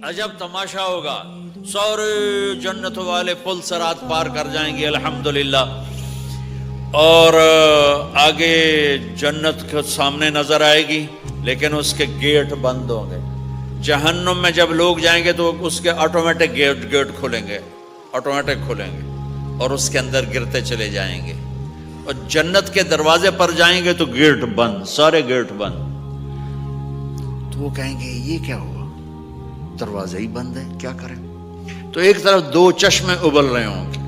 عجب تماشا ہوگا، سارے جنت والے پل صراط پار کر جائیں گے الحمدللہ، اور آگے جنت کے سامنے نظر آئے گی لیکن اس کے گیٹ بند ہوں گے۔ جہنم میں جب لوگ جائیں گے تو اس کے آٹومیٹک گیٹ کھولیں گے، آٹومیٹک کھولیں گے اور اس کے اندر گرتے چلے جائیں گے، اور جنت کے دروازے پر جائیں گے تو گیٹ بند، سارے گیٹ بند۔ تو وہ کہیں گے یہ کیا ہوا، دروازے ہی بند ہے، کیا کریں؟ تو ایک طرف دو چشمے ابل رہے ہوں گے،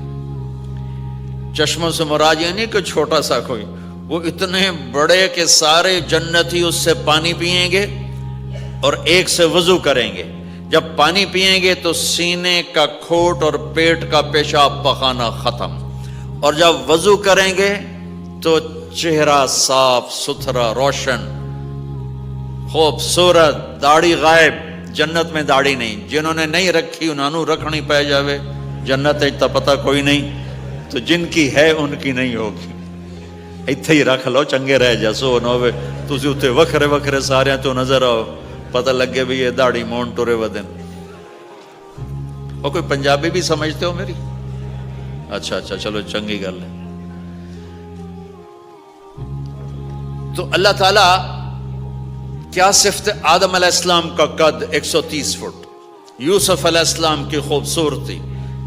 چشموں سے مراد یہ نہیں کہ چھوٹا سا کوئی، وہ اتنے بڑے کہ سارے جنتی اس سے پانی پئیں گے اور ایک سے وضو کریں گے۔ جب پانی پئیں گے تو سینے کا کھوٹ اور پیٹ کا پیشاب پخانا ختم، اور جب وضو کریں گے تو چہرہ صاف ستھرا روشن خوبصورت، داڑھی غائب، جنت میں داڑھی نہیں، جنہوں نے نہیں رکھی انہوں نے رکھنی پہ جاوے، جنت تا پتہ کوئی نہیں، تو جن کی ہے ان کی نہیں ہوگی، ایتھے ہی رکھ لو چنگے رہ جسو نہ ہوئے تسی اتنے وکھرے وکھرے سارے تو نظر آؤ، پتہ لگے بھی یہ داڑھی مون ٹورے ودن۔ اور کوئی پنجابی بھی سمجھتے ہو میری؟ اچھا چلو چنگی گل ہے۔ تو اللہ تعالیٰ کیا صفت آدم علیہ السلام کا قد 130 فٹ، یوسف علیہ السلام کی خوبصورتی،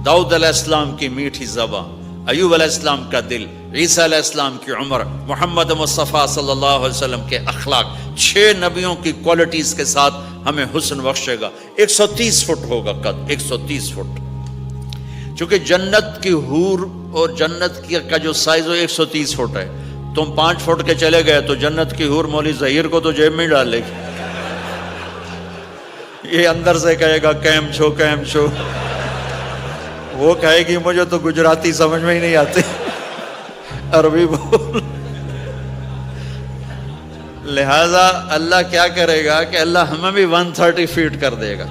داؤد علیہ السلام کی میٹھی زبان، ایوب علیہ السلام کا دل، عیسیٰ علیہ السلام کی عمر، محمد مصطفیٰ صلی اللہ علیہ وسلم کے اخلاق، 6 نبیوں کی کوالٹیز کے ساتھ ہمیں حسن بخشے گا۔ 130 فٹ ہوگا قد، 130 فٹ، چونکہ جنت کی حور اور جنت کا جو سائز ہو 130 فٹ ہے۔ تم 5 فٹ کے چلے گئے تو جنت کی حور مولی ظہیر کو تو جیب میں ڈال لے گی، یہ اندر سے کہے گا کیم چھو، وہ کہے گی مجھے تو گجراتی سمجھ میں ہی نہیں آتی، عربی بول۔ لہذا اللہ کیا کرے گا کہ اللہ ہمیں بھی 130 فیٹ کر دے گا۔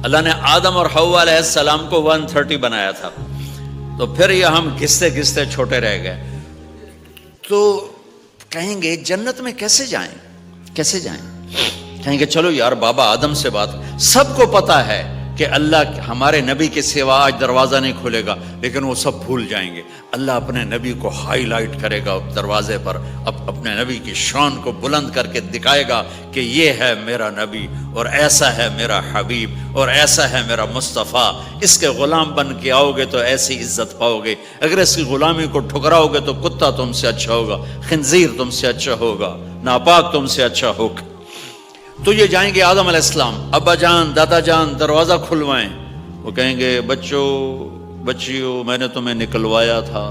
اللہ نے آدم اور حوا علیہ السلام کو 130 بنایا تھا، تو پھر یہ ہم گھستے گھستے چھوٹے رہ گئے۔ تو کہیں گے جنت میں کیسے جائیں؟ کہیں گے چلو یار بابا آدم سے بات، سب کو پتا ہے کہ اللہ ہمارے نبی کے سوا آج دروازہ نہیں کھلے گا، لیکن وہ سب بھول جائیں گے۔ اللہ اپنے نبی کو ہائی لائٹ کرے گا دروازے پر، اپنے نبی کی شان کو بلند کر کے دکھائے گا کہ یہ ہے میرا نبی، اور ایسا ہے میرا حبیب، اور ایسا ہے میرا مصطفیٰ۔ اس کے غلام بن کے آؤ گے تو ایسی عزت پاؤ گے، اگر اس کی غلامی کو ٹھکراؤ گے تو کتا تم سے اچھا ہوگا، خنزیر تم سے اچھا ہوگا، ناپاک تم سے اچھا ہوگا۔ تو یہ جائیں گے آدم علیہ السلام، ابا جان دادا جان دروازہ کھلوائیں، وہ کہیں گے بچیو میں نے تمہیں نکلوایا تھا،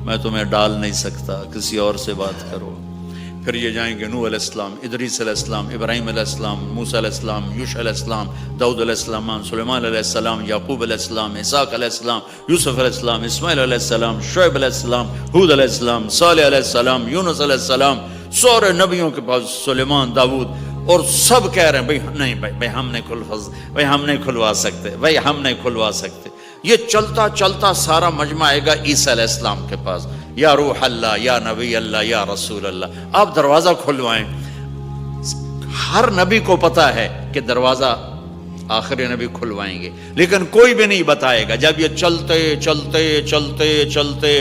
میں تمہیں ڈال نہیں سکتا، کسی اور سے بات کرو۔ پھر یہ جائیں گے نوح علیہ السلام، ادریس علیہ السلام، ابراہیم علیہ السلام، موسیٰ علیہ السلام، یوشع علیہ السلام، داؤد علیہ السلام، سلیمان علیہ السلام، یعقوب علیہ السلام، اسحاق علیہ السلام، یوسف علیہ السلام، اسماعیل علیہ السلام، شعیب علیہ السلام، ہود علیہ السلام، صالح علیہ السلام، یونس علیہ السلام، سارے نبیوں کے پاس، سلیمان، داؤد، اور سب کہہ رہے ہیں بھائی ہم نہیں کھلوا سکتے۔ یہ چلتا چلتا سارا مجمع آئے گا عیسیٰ علیہ السلام کے پاس، یا روح اللہ، یا نبی اللہ، یا رسول اللہ، آپ دروازہ کھلوائیں۔ ہر نبی کو پتا ہے کہ دروازہ آخری نبی کھلوائیں گے، لیکن کوئی بھی نہیں بتائے گا۔ جب یہ چلتے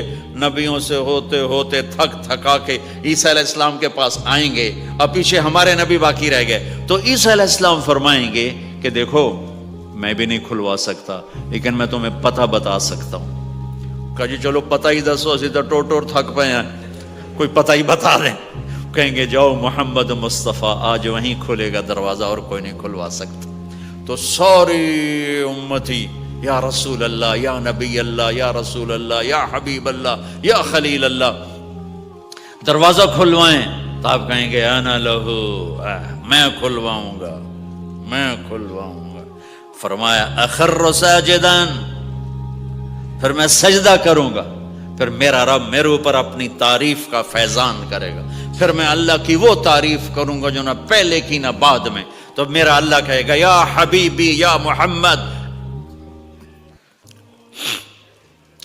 نبیوں سے ہوتے تھکا کے عیسیٰ علیہ السلام کے پاس آئیں گے، اور پیچھے ہمارے نبی باقی رہ گئے، تو عیسیٰ علیہ السلام فرمائیں گے کہ دیکھو میں بھی نہیں کھلوا سکتا، لیکن میں تمہیں پتہ بتا سکتا ہوں۔ کہا جی چلو پتہ ہی دسو، اسی تو ٹور تھک پے ہیں، کوئی پتہ ہی بتا رہے ہیں۔ کہیں گے جاؤ محمد مصطفیٰ، آج وہیں کھلے گا دروازہ، اور کوئی نہیں کھلوا سکتا۔ تو ساری امتی یا رسول اللہ، یا نبی اللہ، یا رسول اللہ، یا حبیب اللہ، یا خلیل اللہ، دروازہ کھلوائیں۔ تو آپ کہیں گے انا لہو، میں کھلواؤں گا۔ فرمایا اخر ساجداً، پھر میں سجدہ کروں گا، پھر میرا رب میرے اوپر اپنی تعریف کا فیضان کرے گا، پھر میں اللہ کی وہ تعریف کروں گا جو نہ پہلے کی نہ بعد میں۔ تو میرا اللہ کہے گا یا حبیبی یا محمد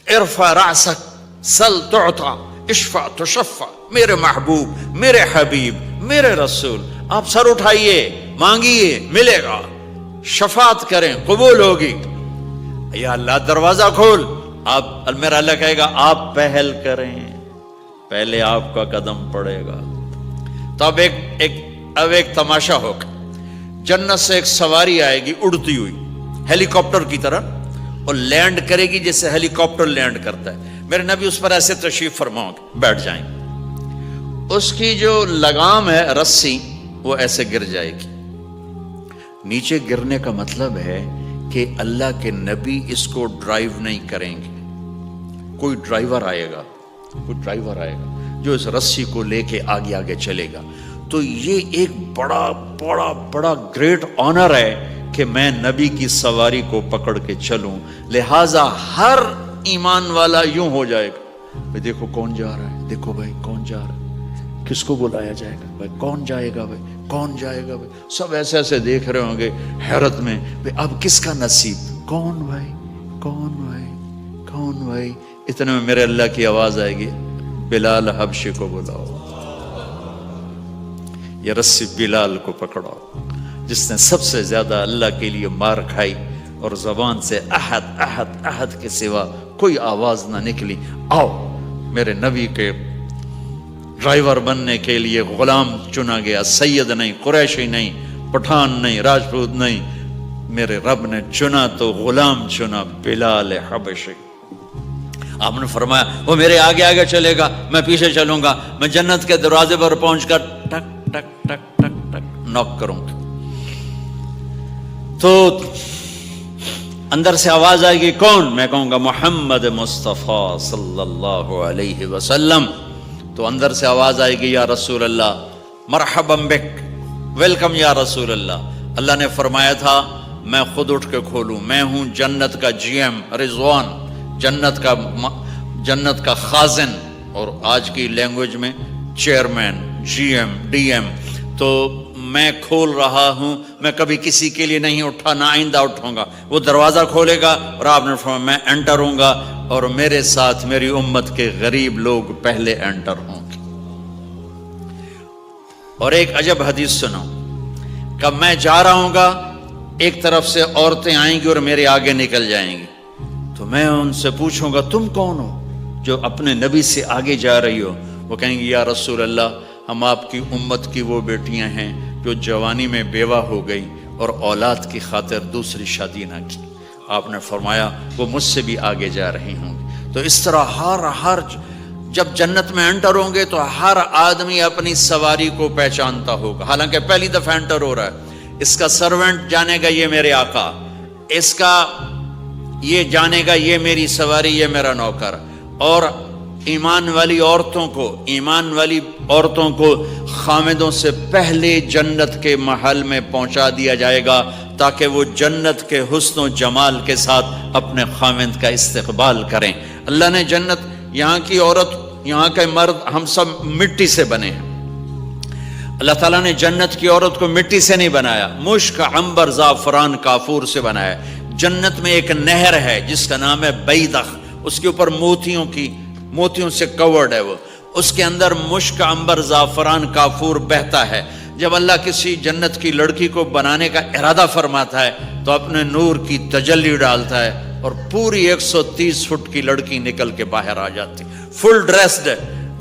ارفع رأسک سل تعطا اشفع تشفع، میرے محبوب، میرے حبیب، میرے رسول، آپ سر اٹھائیے، مانگیے، ملے گا، شفاعت کریں قبول ہوگی. یا اللہ دروازہ کھول. آپ میرا اللہ کہے گا آپ پہل کریں, پہلے آپ کا قدم پڑے گا. تو اب ایک تماشا ہوگا. جنت سے ایک سواری آئے گی اڑتی ہوئی ہیلی کاپٹر کی طرح, اور لینڈ کرے گی جیسے ہیلی کاپٹر لینڈ کرتا ہے. میرے نبی اس پر ایسے تشریف فرماؤ گے, بیٹھ جائیں گے. اس کی جو لگام ہے رسی وہ ایسے گر جائے گی. نیچے گرنے کا مطلب ہے کہ اللہ کے نبی اس کو ڈرائیو نہیں کریں گے. کوئی ڈرائیور آئے گا جو اس رسی کو لے کے آگے آگے چلے گا. تو یہ ایک بڑا بڑا بڑا گریٹ آنر ہے کہ میں نبی کی سواری کو پکڑ کے چلوں. لہذا ہر ایمان والا یوں ہو جائے گا, بھائی دیکھو کون جا رہا ہے, دیکھو بھائی کون جا رہا ہے, کس کو بلایا جائے گا, بھائی کون جائے گا, بھائی کون جائے گا. بھائی سب ایسے ایسے دیکھ رہے ہوں گے حیرت میں, بھائی اب کس کا نصیب, کون بھائی, کون بھائی, کون بھائی. اتنے میں میرے اللہ کی آواز آئے گی, بلال حبشی کو بلاؤ. یہ رسی بلال کو پکڑاؤ, جس نے سب سے زیادہ اللہ کے لیے مار کھائی اور زبان سے احد احد احد کے سوا کوئی آواز نہ نکلی. آؤ میرے نبی کے ڈرائیور بننے کے لیے غلام چنا گیا. سید نہیں, قریشی نہیں, پٹھان نہیں, راجپوت نہیں, میرے رب نے چنا تو غلام چنا, بلال حبشی. آپ نے فرمایا وہ میرے آگے آگے چلے گا, میں پیچھے چلوں گا. میں جنت کے دروازے پر پہنچ کر ٹک ٹک ٹک ٹک ٹک نوک کروں گا. تو اندر سے آواز آئے گی, کون؟ میں کہوں گا محمد مصطفیٰ صلی اللہ علیہ وسلم. تو اندر سے آواز آئے گی, یا رسول اللہ مرحبا بک, ویلکم یا رسول اللہ. اللہ نے فرمایا تھا میں خود اٹھ کے کھولوں, میں ہوں جنت کا جی ایم رضوان, جنت کا خازن, اور آج کی لینگویج میں chairman, G M, D M. تو میں کھول رہا ہوں, میں کبھی کسی کے لیے نہیں اٹھا, نہ آئندہ اٹھوں گا. وہ دروازہ کھولے گا اور آپ نے فرمایا میں انٹر ہوں گا, اور میرے ساتھ میری امت کے غریب لوگ پہلے انٹر ہوں گے. اور ایک عجب حدیث سنو, کہ میں جا رہا ہوں گا, ایک طرف سے عورتیں آئیں گی اور میرے آگے نکل جائیں گی. تو میں ان سے پوچھوں گا تم کون ہو جو اپنے نبی سے آگے جا رہی ہو؟ وہ کہیں گی یا رسول اللہ ہم آپ کی امت کی وہ بیٹیاں ہیں جو جوانی میں بیوہ ہو گئی اور اولاد کی خاطر دوسری شادی نہ کی. آپ نے فرمایا وہ مجھ سے بھی آگے جا رہی ہوں گی. تو اس طرح ہر جب جنت میں انٹر ہوں گے تو ہر آدمی اپنی سواری کو پہچانتا ہوگا. حالانکہ پہلی دفعہ انٹر ہو رہا ہے, اس کا سرونٹ جانے گا یہ میرے آقا, اس کا یہ جانے گا یہ میری سواری, یہ میرا نوکر. اور ایمان والی عورتوں کو خامدوں سے پہلے جنت کے محل میں پہنچا دیا جائے گا, تاکہ وہ جنت کے حسن و جمال کے ساتھ اپنے خامد کا استقبال کریں. اللہ نے جنت, یہاں کی عورت, یہاں کے مرد, ہم سب مٹی سے بنے ہیں. اللہ تعالیٰ نے جنت کی عورت کو مٹی سے نہیں بنایا, مشک, عنبر, زعفران, کافور سے بنایا. جنت میں ایک نہر ہے جس کا نام ہے بیدخ, اس کے اوپر موتیوں سے کورڈ ہے. وہ اس کے اندر مشک, عنبر, زعفران, کافور بہتا ہے. جب اللہ کسی جنت کی لڑکی کو بنانے کا ارادہ فرماتا ہے تو اپنے نور کی تجلی ڈالتا ہے, اور پوری 130 فٹ کی لڑکی نکل کے باہر آ جاتی, فل ڈریسڈ.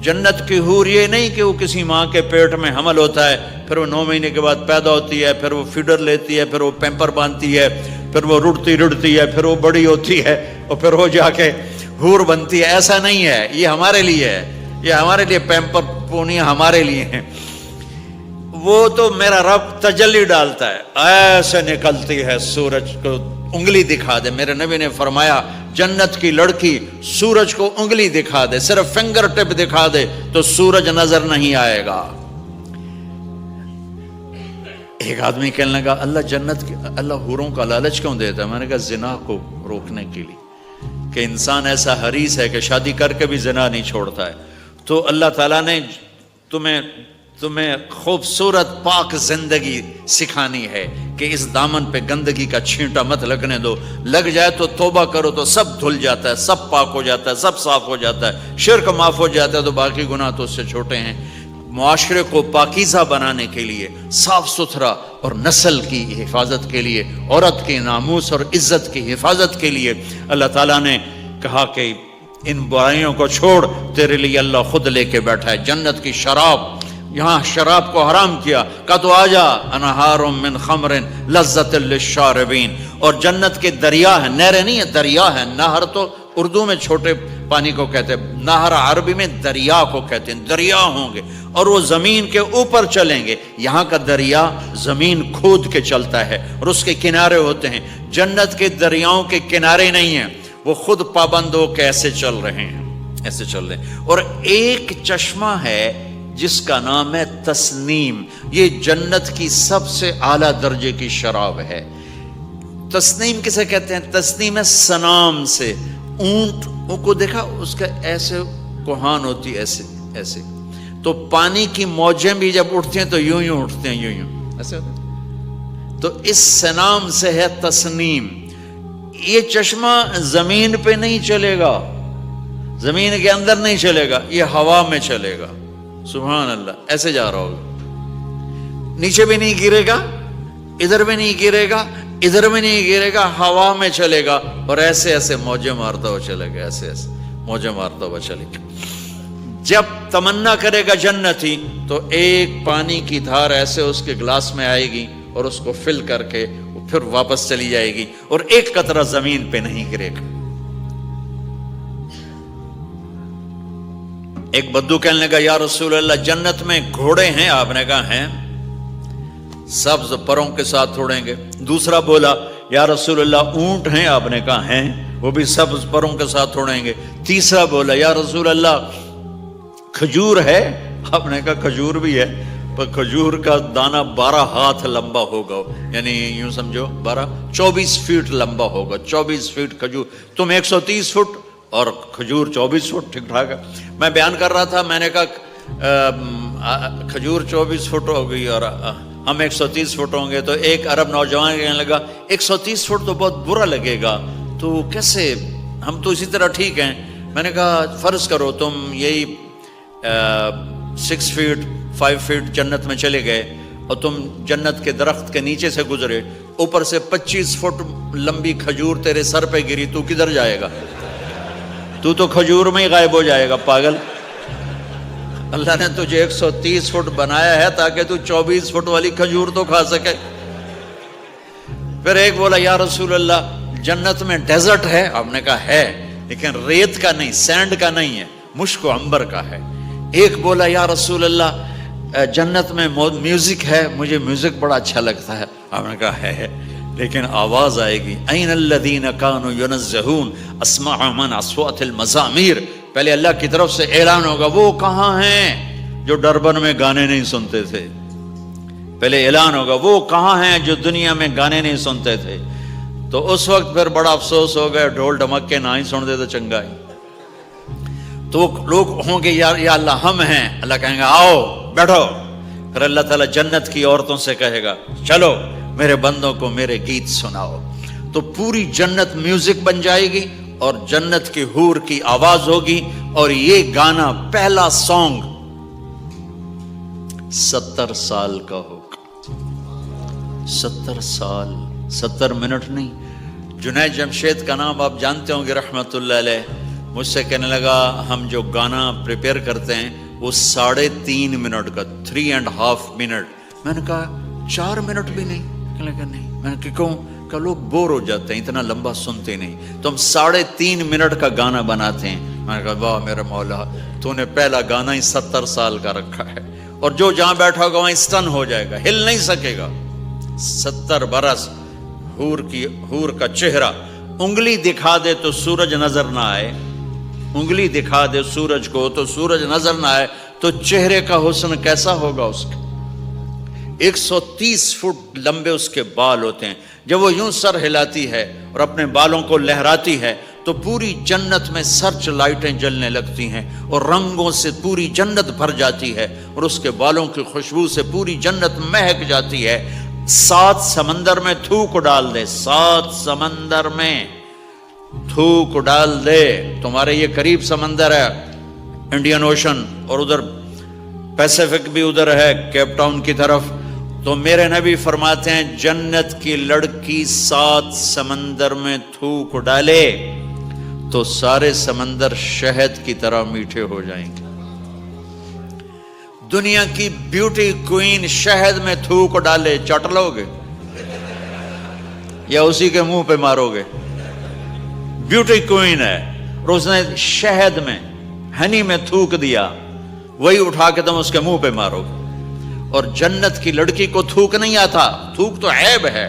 جنت کی حور یہ نہیں کہ وہ کسی ماں کے پیٹ میں حمل ہوتا ہے, پھر وہ 9 مہینے کے بعد پیدا ہوتی ہے, پھر وہ فیڈر لیتی ہے, پھر وہ پیمپر باندھتی ہے, پھر وہ رڑتی ہے, پھر وہ بڑی ہوتی ہے, اور پھر وہ جا کے حور بنتی ہے. ایسا نہیں ہے, یہ ہمارے لیے ہے, یہ ہمارے لیے پیمپر پونی ہمارے لیے ہیں. وہ تو میرا رب تجلی ڈالتا ہے, ایسے نکلتی ہے سورج کو انگلی دکھا دے. میرے نبی نے فرمایا جنت کی لڑکی سورج کو انگلی دکھا دے, صرف فنگر ٹپ دکھا دے تو سورج نظر نہیں آئے گا. ایک آدمی کہنے لگا اللہ حوروں کا لالچ کیوں دیتا ہے؟ میں نے کہا زنا کو روکنے کے لیے, کہ انسان ایسا حریص ہے کہ شادی کر کے بھی زنا نہیں چھوڑتا ہے. تو اللہ تعالیٰ نے تمہیں خوبصورت پاک زندگی سکھانی ہے کہ اس دامن پہ گندگی کا چھینٹا مت لگنے دو. لگ جائے تو توبہ کرو تو سب دھل جاتا ہے, سب پاک ہو جاتا ہے, سب صاف ہو جاتا ہے, شرک معاف ہو جاتا ہے, تو باقی گناہ تو اس سے چھوٹے ہیں. معاشرے کو پاکیزہ بنانے کے لیے، صاف ستھرا، اور نسل کی حفاظت کے لیے، عورت کے ناموس اور عزت کی حفاظت کے لیے اللہ تعالیٰ نے کہا کہ ان برائیوں کو چھوڑ، تیرے لیے اللہ خود لے کے بیٹھا ہے جنت کی شراب۔ یہاں شراب کو حرام کیا، کہا تو آجا انہار من خمر لذت للشاربین، اور جنت کے دریا ہیں، نہریں نہیں ہیں، دریا ہیں۔ نہر تو اردو میں چھوٹے پانی کو کہتے ہیں، نہر عربی میں دریا کو کہتے ہیں، دریا ہوں گے اور وہ زمین کے اوپر چلیں گے۔ یہاں کا دریا زمین کھود کے چلتا ہے اور اس کے کنارے ہوتے ہیں۔ جنت کے دریاؤں کے کنارے نہیں ہیں، وہ خود پابند ہو کے ایسے چل رہے ہیں، ایسے چل رہے ہیں۔ اور ایک چشمہ ہے جس کا نام ہے تسنیم، یہ جنت کی سب سے اعلیٰ درجے کی شراب ہے۔ تسنیم کسے کہتے ہیں؟ تسنیم ہے سنام سے، اونٹ کو دیکھا اس کا ایسے کوہان ہوتی، ایسے ایسے، تو پانی کی موجیں بھی جب اٹھتی ہیں تو یوں یوں اٹھتے ہیں، یوں یوں ایسے ہوتے ہیں۔ تو اس سنام سے ہے تسنیم۔ یہ چشمہ زمین پہ نہیں چلے گا، زمین کے اندر نہیں چلے گا، یہ ہوا میں چلے گا۔ سبحان اللہ، ایسے جا رہا ہوگا، نیچے بھی نہیں گرے گا، ادھر بھی نہیں گرے گا، ادھر بھی نہیں گرے گا، ہوا میں چلے گا اور ایسے ایسے موجیں مارتا ہوا چلے گا، ایسے ایسے موجیں مارتا ہوا چلے گا۔ جب تمنا کرے گا جنتی تو ایک پانی کی دھار ایسے اس کے گلاس میں آئے گی اور اس کو فل کر کے پھر واپس چلی جائے گی اور ایک قطرہ زمین پہ نہیں گرے گا۔ ایک بدو کہنے لگا یا رسول اللہ جنت میں گھوڑے ہیں؟ آپ نے کہا ہیں، سبز پروں کے ساتھ اڑیں گے۔ دوسرا بولا یا رسول اللہ اونٹ ہیں؟ آپ نے کہا ہیں، وہ بھی سبز پروں کے ساتھ اڑیں گے۔ تیسرا بولا یا رسول اللہ کھجور ہے؟ آپ نے کہا کھجور بھی ہے، پر کھجور کا دانہ 12 ہاتھ لمبا ہوگا، یعنی یوں سمجھو 24 فٹ لمبا ہوگا، 24 فٹ کھجور، تم 130 فٹ اور کھجور 24 فٹ، ٹھیک ٹھاک ہے۔ میں بیان کر رہا تھا، میں نے کہا کھجور 24 فٹ ہوگی اور ہم 130 فٹ ہوں گے، تو ایک عرب نوجوان کہنے لگا 130 فٹ تو بہت برا لگے گا، تو کیسے، ہم تو اسی طرح ٹھیک ہیں۔ میں نے کہا فرض کرو تم یہی 6 فٹ 5 فٹ جنت میں چلے گئے اور تم جنت کے درخت کے نیچے سے گزرے، اوپر سے 25 فٹ لمبی کھجور تیرے سر پہ گری، تو کدھر جائے گا؟ تو کھجور میں ہی غائب ہو جائے گا، پاگل۔ اللہ نے تجھے 130 فٹ بنایا ہے تاکہ تو 24 فٹ والی کھجور تو کھا سکے۔ پھر ایک بولا یا رسول اللہ جنت میں ڈیزرٹ ہے؟ آپ نے کہا ہے، لیکن ریت کا نہیں، سینڈ کا نہیں ہے، مشک و عنبر کا ہے۔ ایک بولا یا رسول اللہ جنت میں میوزک ہے؟ مجھے میوزک بڑا اچھا لگتا ہے۔ آپ نے کہا ہے، لیکن آواز آئے گی این الذین کانوا ینزہون اسمع من اصوات المزامیر، پہلے اللہ کی طرف سے اعلان ہوگا وہ کہاں ہیں جو ڈربن میں گانے نہیں سنتے تھے، پہلے اعلان ہوگا وہ کہاں ہیں جو دنیا میں گانے نہیں سنتے تھے۔ تو اس وقت پھر بڑا افسوس ہو گیا، ڈھول ڈھمک کے نہ ہی سن دے تو چنگا ہی۔ تو لوگ ہوں گے یا اللہ ہم ہیں، اللہ کہیں گا آؤ بیٹھو، پھر اللہ تعالیٰ جنت کی عورتوں سے کہے گا چلو میرے بندوں کو میرے گیت سناؤ، تو پوری جنت میوزک بن جائے گی اور جنت کی حور کی آواز ہوگی، اور یہ گانا پہلا سانگ 70 سال کا ہوگا۔ 70 سال، 70 منٹ نہیں۔ جنید جمشید کا نام آپ جانتے ہوں گے رحمت اللہ علیہ، مجھ سے کہنے لگا ہم جو گانا پریپیئر کرتے ہیں وہ 3.5 منٹ کا، 3.5 منٹ۔ میں نے کہا 4 منٹ بھی نہیں؟ کہنے لگا نہیں۔ میں نے کہا کیوں؟ کہ لوگ بور ہو جاتے ہیں، اتنا لمبا سنتے نہیں، تو ہم 3.5 منٹ کا گانا بناتے ہیں۔ میں نے کہا واہ میرا مولا، تو نے پہلا گانا ہی 70 سال کا رکھا ہے، اور جو جہاں بیٹھا ہوگا وہیں اسٹن ہو جائے گا، ہل نہیں سکے گا۔ 70 برس حور کا چہرہ، انگلی دکھا دے تو سورج نظر نہ آئے، انگلی دکھا دے سورج کو تو سورج نظر نہ آئے، تو چہرے کا حسن کیسا ہوگا اس کا؟ 130 فٹ لمبے اس کے بال ہوتے ہیں، جب وہ یوں سر ہلاتی ہے اور اپنے بالوں کو لہراتی ہے تو پوری جنت میں سرچ لائٹیں جلنے لگتی ہیں اور رنگوں سے پوری جنت بھر جاتی ہے، اور اس کے بالوں کی خوشبو سے پوری جنت مہک جاتی ہے۔ 7 سمندر میں تھوک ڈال دے، 7 سمندر میں تھوک ڈال دے، تمہارے یہ قریب سمندر ہے انڈین اوشن، اور ادھر پیسیفک بھی ادھر ہے کیپ ٹاؤن کی طرف. تو میرے نبی فرماتے ہیں جنت کی لڑکی 7 سمندر میں تھوک ڈالے تو سارے سمندر شہد کی طرح میٹھے ہو جائیں گے. دنیا کی بیوٹی کوئین شہد میں تھوک ڈالے چٹ لو گے یا اسی کے منہ پہ مارو گے؟ بیوٹی کوئین ہے اور اس نے شہد میں ہنی میں تھوک دیا، وہی اٹھا کے تم اس کے منہ پہ مارو گے. اور جنت کی لڑکی کو تھوک نہیں آتا. تھوک تو عیب ہے.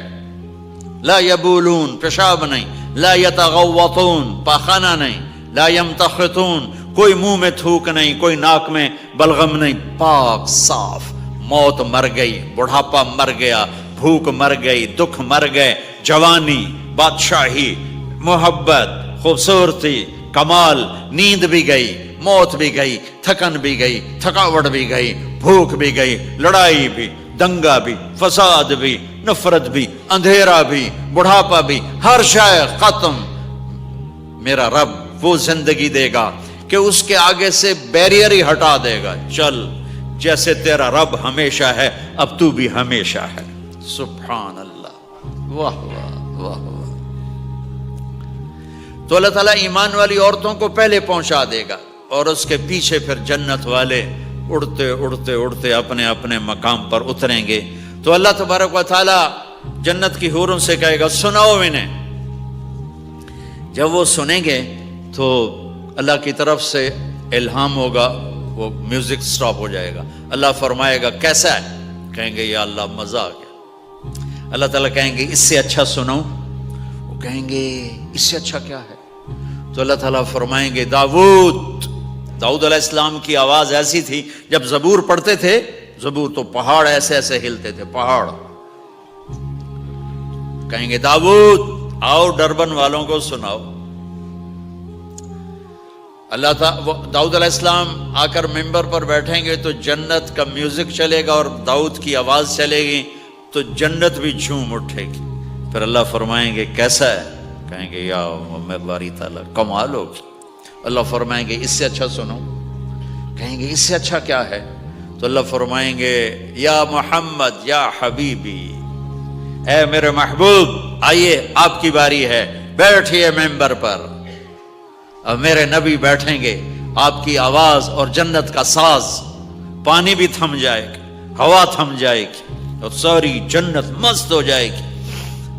لا یبولون پیشاب نہیں، لا یتغوطون پاخانہ نہیں، لا یمتخطون کوئی منہ میں تھوک نہیں، کوئی ناک میں بلغم نہیں، پاک صاف. موت مر گئی، بڑھاپا مر گیا، بھوک مر گئی، دکھ مر گئے، جوانی، بادشاہی، محبت، خوبصورتی، کمال، نیند بھی گئی، موت بھی گئی، تھکن بھی گئی، تھکاوٹ بھی گئی، بھوک بھی گئی، لڑائی بھی، دنگا بھی، فساد بھی، نفرت بھی، اندھیرا بھی، بڑھاپا بھی، ہر شے ختم. میرا رب وہ زندگی دے گا کہ اس کے آگے سے بیریئر ہی ہٹا دے گا. چل جیسے تیرا رب ہمیشہ ہے اب تو بھی ہمیشہ ہے. سبحان اللہ. واہ واہ واہ واہ. تو اللہ تعالیٰ ایمان والی عورتوں کو پہلے پہنچا دے گا اور اس کے پیچھے پھر جنت والے اڑتے اڑتے اڑتے اپنے اپنے مقام پر اتریں گے. تو اللہ تبارک و تعالیٰ جنت کی حوروں سے کہے گا سناؤ انہیں. جب وہ سنیں گے تو اللہ کی طرف سے الہام ہوگا، وہ میوزک سٹاپ ہو جائے گا. اللہ فرمائے گا کیسا ہے؟ کہیں گے یا اللہ مزہ آ گیا. اللہ تعالیٰ کہیں گے اس سے اچھا سناؤں؟ وہ کہیں گے اس سے اچھا کیا ہے؟ تو اللہ تعالیٰ فرمائیں گے داؤد علیہ السلام کی آواز ایسی تھی جب زبور پڑھتے تھے، زبور تو پہاڑ ایسے ایسے ہلتے تھے، پہاڑ. کہیں گے داؤد آؤ ڈربن والوں کو سناؤ. اللہ تعالیٰ داؤد علیہ السلام آ کر ممبر پر بیٹھیں گے تو جنت کا میوزک چلے گا اور داؤد کی آواز چلے گی تو جنت بھی جھوم اٹھے گی. پھر اللہ فرمائیں گے کیسا ہے؟ کہیں گے یا میں باری تعالیٰ کمال ہوگی. اللہ فرمائیں گے اس سے اچھا سنو. کہیں گے اس سے اچھا کیا ہے؟ تو اللہ فرمائیں گے یا محمد یا حبیبی، اے میرے محبوب آئیے آپ کی باری ہے، بیٹھیے ممبر پر. اب میرے نبی بیٹھیں گے، آپ کی آواز اور جنت کا ساز، پانی بھی تھم جائے گا، ہوا تھم جائے گی اور ساری جنت مست ہو جائے گی.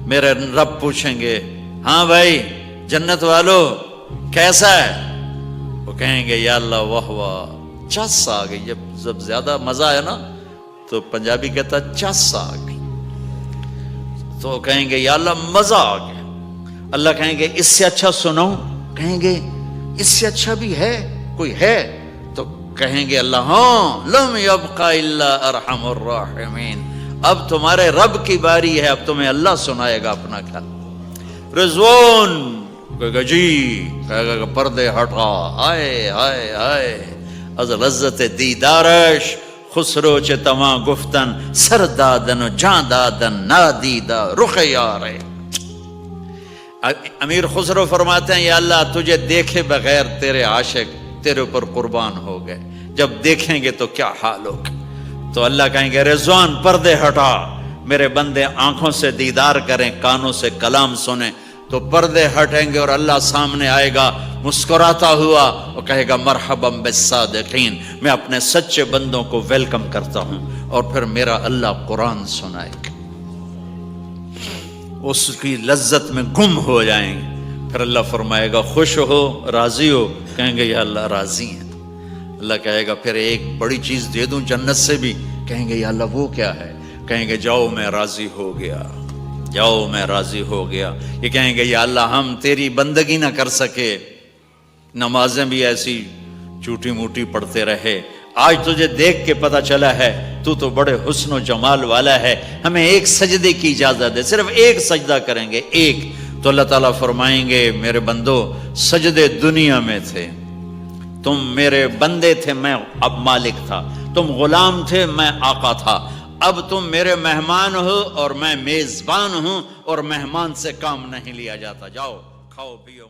میرے رب پوچھیں گے ہاں بھائی جنت والو کیسا ہے؟ وہ کہیں گے یا اللہ واہ واہ چس آ گئی. جب زیادہ مزہ ہے نا تو پنجابی کہتا چس آ گئی. تو کہیں گے یا اللہ مزہ آ گیا. اللہ کہیں گے اس سے اچھا سنو. کہیں گے اس سے اچھا بھی ہے کوئی ہے؟ تو کہیں گے اللہ ہاں لم یبقى الا ارحم الراحمین. اب تمہارے رب کی باری ہے، اب تمہیں اللہ سنائے گا اپنا خیال. رضوان کہے گا جی، کہے گا پردے ہٹا، آئے آئے آئے از لذت دیدارش خسرو چه تما گفتن سر دادن و جان دادن نادیدہ رخ یارے. امیر خسرو فرماتے ہیں یا اللہ تجھے دیکھے بغیر تیرے عاشق تیرے اوپر قربان ہو گئے، جب دیکھیں گے تو کیا حال ہوگا. تو اللہ کہیں گے رضوان پردے ہٹا، میرے بندے آنکھوں سے دیدار کریں، کانوں سے کلام سنیں. تو پردے ہٹیں گے اور اللہ سامنے آئے گا مسکراتا ہوا اور کہے گا مرحبا بالصادقین، میں اپنے سچے بندوں کو ویلکم کرتا ہوں. اور پھر میرا اللہ قرآن سنائے گا، اس کی لذت میں گم ہو جائیں گے. پھر اللہ فرمائے گا خوش ہو، راضی ہو؟ کہیں گے یا اللہ راضی ہیں. اللہ کہے گا پھر ایک بڑی چیز دے دوں جنت سے بھی؟ کہیں گے یا اللہ وہ کیا ہے؟ کہیں گے جاؤ میں راضی ہو گیا، جاؤ میں راضی ہو گیا. یہ کہیں گے یا اللہ ہم تیری بندگی نہ کر سکے، نمازیں بھی ایسی چوٹی موٹی پڑھتے رہے، آج تجھے دیکھ کے پتہ چلا ہے تو بڑے حسن و جمال والا ہے، ہمیں ایک سجدے کی اجازت ہے، صرف ایک سجدہ کریں گے، ایک. تو اللہ تعالیٰ فرمائیں گے میرے بندو سجدے دنیا میں تھے، تم میرے بندے تھے، میں اب مالک تھا، تم غلام تھے، میں آقا تھا. اب تم میرے مہمان ہو اور میں میزبان ہوں، اور مہمان سے کام نہیں لیا جاتا. جاؤ کھاؤ پیو.